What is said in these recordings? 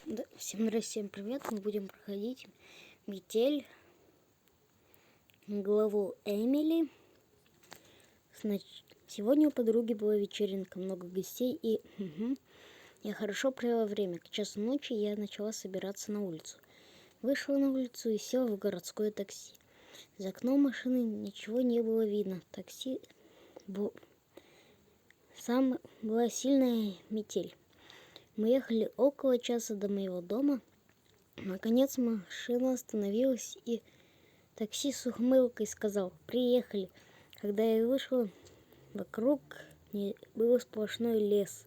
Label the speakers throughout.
Speaker 1: Да, всем привет! Мы будем проходить метель, главу Эмили. Сегодня у подруги была вечеринка, много гостей, и я хорошо провела время. К часу ночи я начала собираться на улицу. Вышла на улицу и села в городское такси. За окном машины ничего не было видно. Была сильная метель. Мы ехали около часа до моего дома. Наконец машина остановилась, и таксист с ухмылкой сказал: «Приехали». Когда я вышла, вокруг был сплошной лес.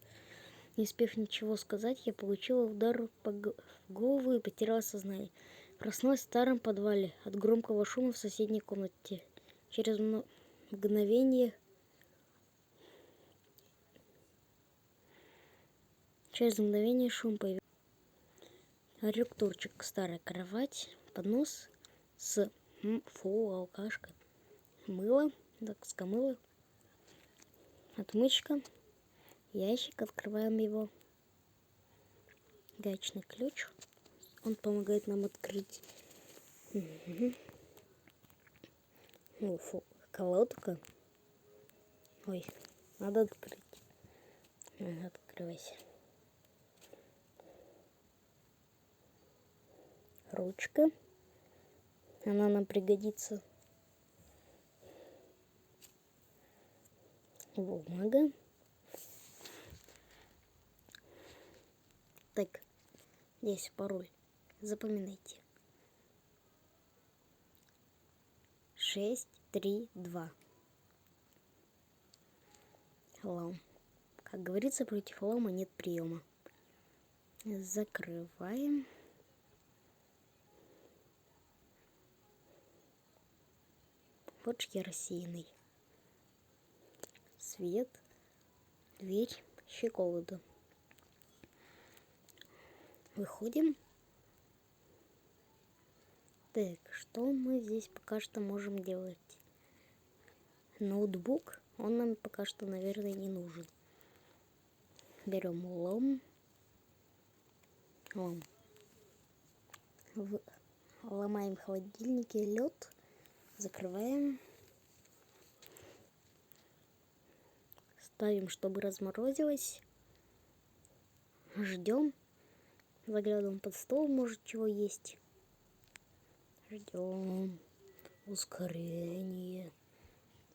Speaker 1: Не успев ничего сказать, я получила удар в голову и потеряла сознание. Проснулась в старом подвале от громкого шума в соседней комнате. Через мгновение шум появился. Архитектурчик, старая кровать, поднос с алкашка, мыло, мыло, отмычка, ящик, открываем его, гаечный ключ, он помогает нам открыть. Колодка. Ой, надо открыть. Открывайся. Ручка. Она нам пригодится. Бумага. Так, здесь пароль. Запоминайте. 632. Лом. Как говорится, против лома нет приема. Закрываем. Вот я рассеянный. Свет, дверь, щеколода. Выходим. Так, что мы здесь пока что можем делать? Ноутбук, он нам пока что, наверное, не нужен. Берем лом. Ломаем в холодильнике лед. Закрываем. Ставим, чтобы разморозилось. Ждем. Заглядываем под стол, может, чего есть. Ждем. Ускорение.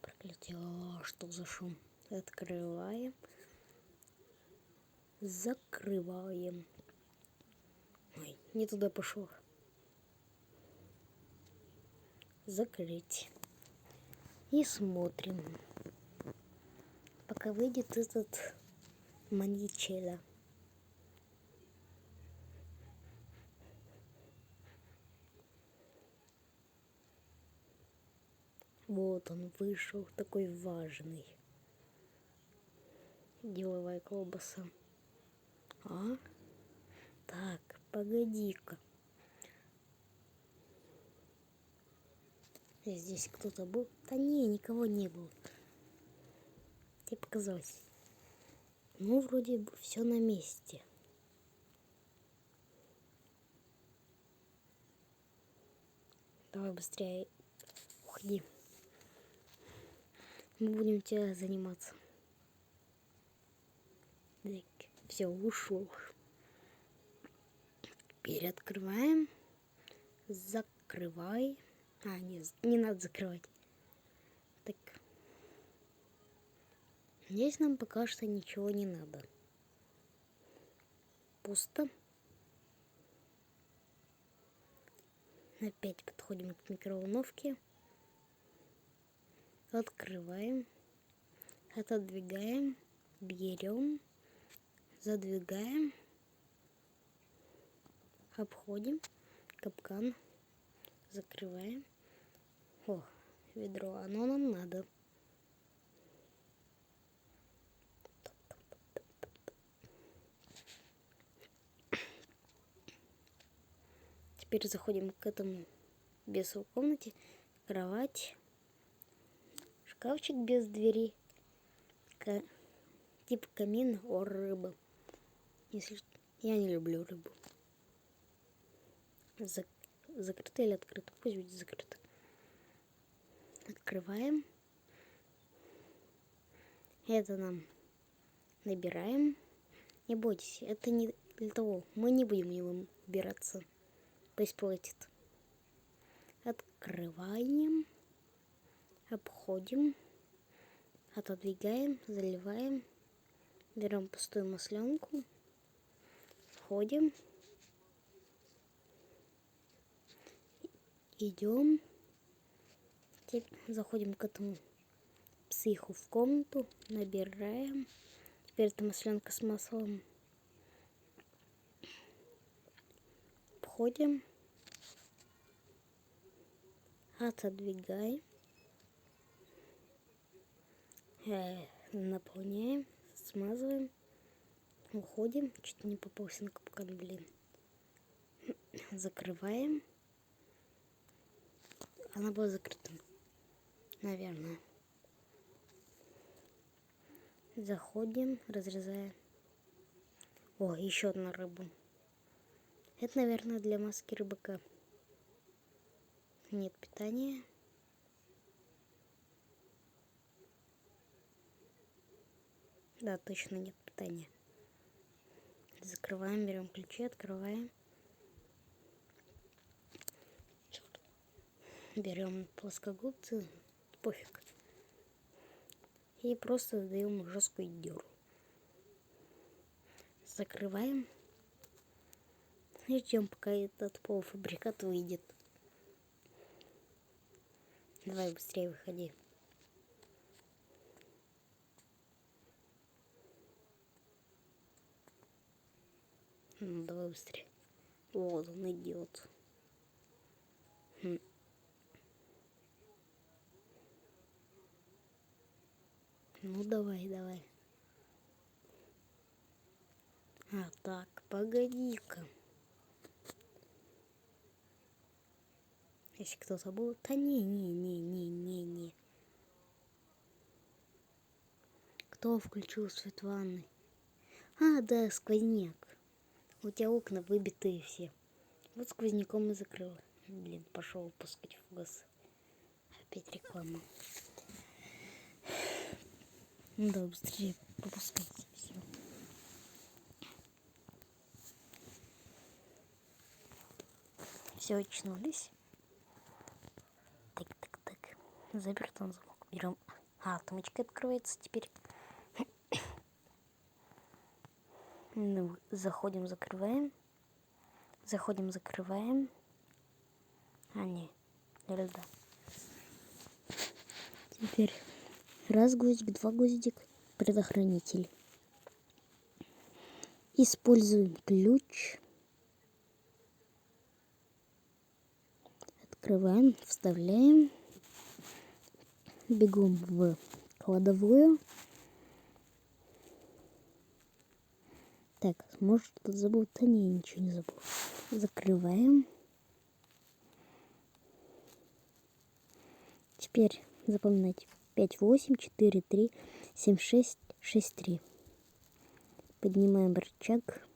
Speaker 1: Проклятие. Что за шум? Открываем. Закрываем. Ой, не туда пошел. Закрыть. И смотрим, пока выйдет этот маньячелло. Вот он вышел, такой важный. Деловая колбаса. Так, погоди-ка. Здесь кто-то был? Да не, никого не было. Тебе показалось. Ну, вроде бы все на месте. Давай быстрее уходи. Мы будем тебя заниматься. Так, все, ушел. Теперь открываем. Закрывай. Не надо закрывать. Так. Здесь нам пока что ничего не надо. Пусто. Опять подходим к микроволновке. Открываем. Отодвигаем. Берем. Задвигаем. Обходим. Капкан. Закрываем. О, ведро. Оно нам надо. Теперь заходим к этому бесу в комнате. Кровать. Шкафчик без двери. Типа камин, рыба. Если я не люблю рыбу. Закрыто или открыто? Пусть будет закрыто. Открываем. Это нам набираем. Не бойтесь, это не для того. Мы не будем его убираться. Пусть платит. Открываем. Обходим. Отодвигаем. Заливаем. Берем пустую масленку. Входим. Идем. Заходим к этому психу в комнату. Набираем. Теперь это масленка с маслом. Входим. Отодвигаем. Наполняем. Смазываем. Уходим. Чуть не попался на капкан, блин. Закрываем. Она была закрыта. Наверное. Заходим. Разрезаем. О, еще одна рыба. Это, наверное, для маски рыбака. Нет питания. Да, точно нет питания. Закрываем, берем ключи, открываем. Берем плоскогубцы, пофиг. И просто даем жесткую дёру. Закрываем. И ждем, пока этот полуфабрикат выйдет. Давай быстрее выходи. Ну, давай быстрее. Вот он идет. Ну давай, давай. А, так, погоди-ка. Если кто-то был, то не. Кто включил свет ванны? А, да, сквозняк. У тебя окна выбитые все. Вот сквозняком и закрыла. Блин, пошел пускать в газ. Опять реклама. Ну да, быстрее попускайте все. Все, очнулись. Так. Заперт он замок. Берем. А, отмычка открывается теперь. Ну, заходим, закрываем. А, не. Да. Теперь раз гвоздик, два гвоздик, предохранитель. Используем ключ. Открываем, вставляем. Бегом в кладовую. Так, может что-то забыл? Да не, ничего не забыл. Закрываем. Теперь запоминать 5, 8, 4, 3, 7, 6, 6, 3. Поднимаем рычаг.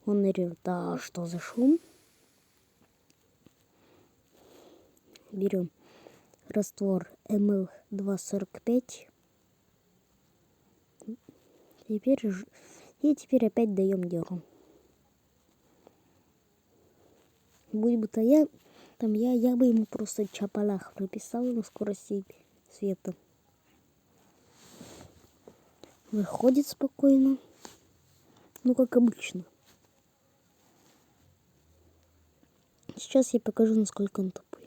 Speaker 1: Он орёт. Да, что за шум? Берем раствор ml245. Теперь опять даем дёру. Будь бы то я бы ему просто чапалах прописал на скорости света. Выходит спокойно. Ну, как обычно. Сейчас я покажу, насколько он тупой.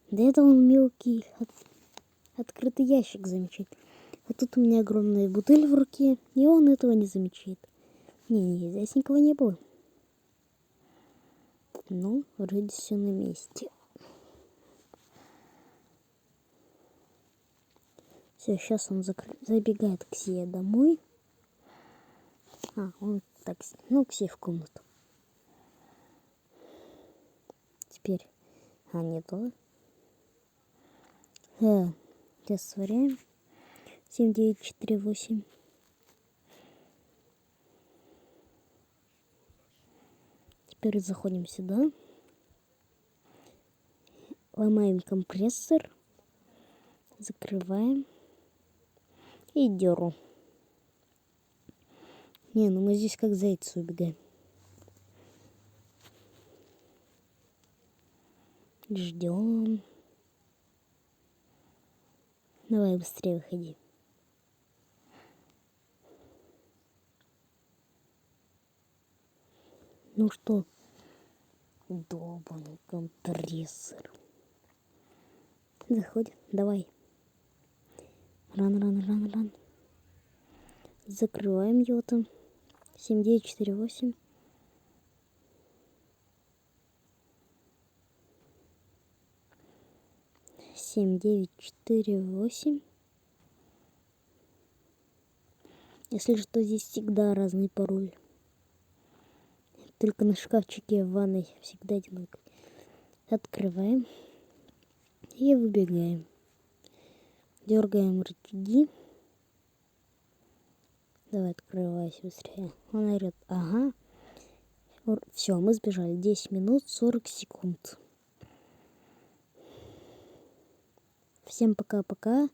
Speaker 1: До этого он мелкий, открытый ящик замечает. А тут у меня огромная бутыль в руке, и он этого не замечает. Не, здесь никого не было. Ну, вроде все на месте. Все, сейчас он забегает к себе домой. А, он так, к себе в комнату. Теперь, не то. Сейчас сверяем. 7, 9, 4, 8. Теперь заходим сюда. Ломаем компрессор. Закрываем. И дёру. Не, ну мы здесь как зайцы убегаем. Ждем. Давай быстрее выходи. Ну что? Долбаный компрессор. Заходим. Давай. Ран. Закрываем его там. 7948. Семь, девять, четыре, восемь. Если что, здесь всегда разный пароль. Только на шкафчике в ванной всегда одинаковый. Открываем. И выбегаем. Дергаем рычаги. Давай, открывайся быстрее. Он орет. Ага. Все, мы сбежали. 10 минут 40 секунд. Всем пока-пока.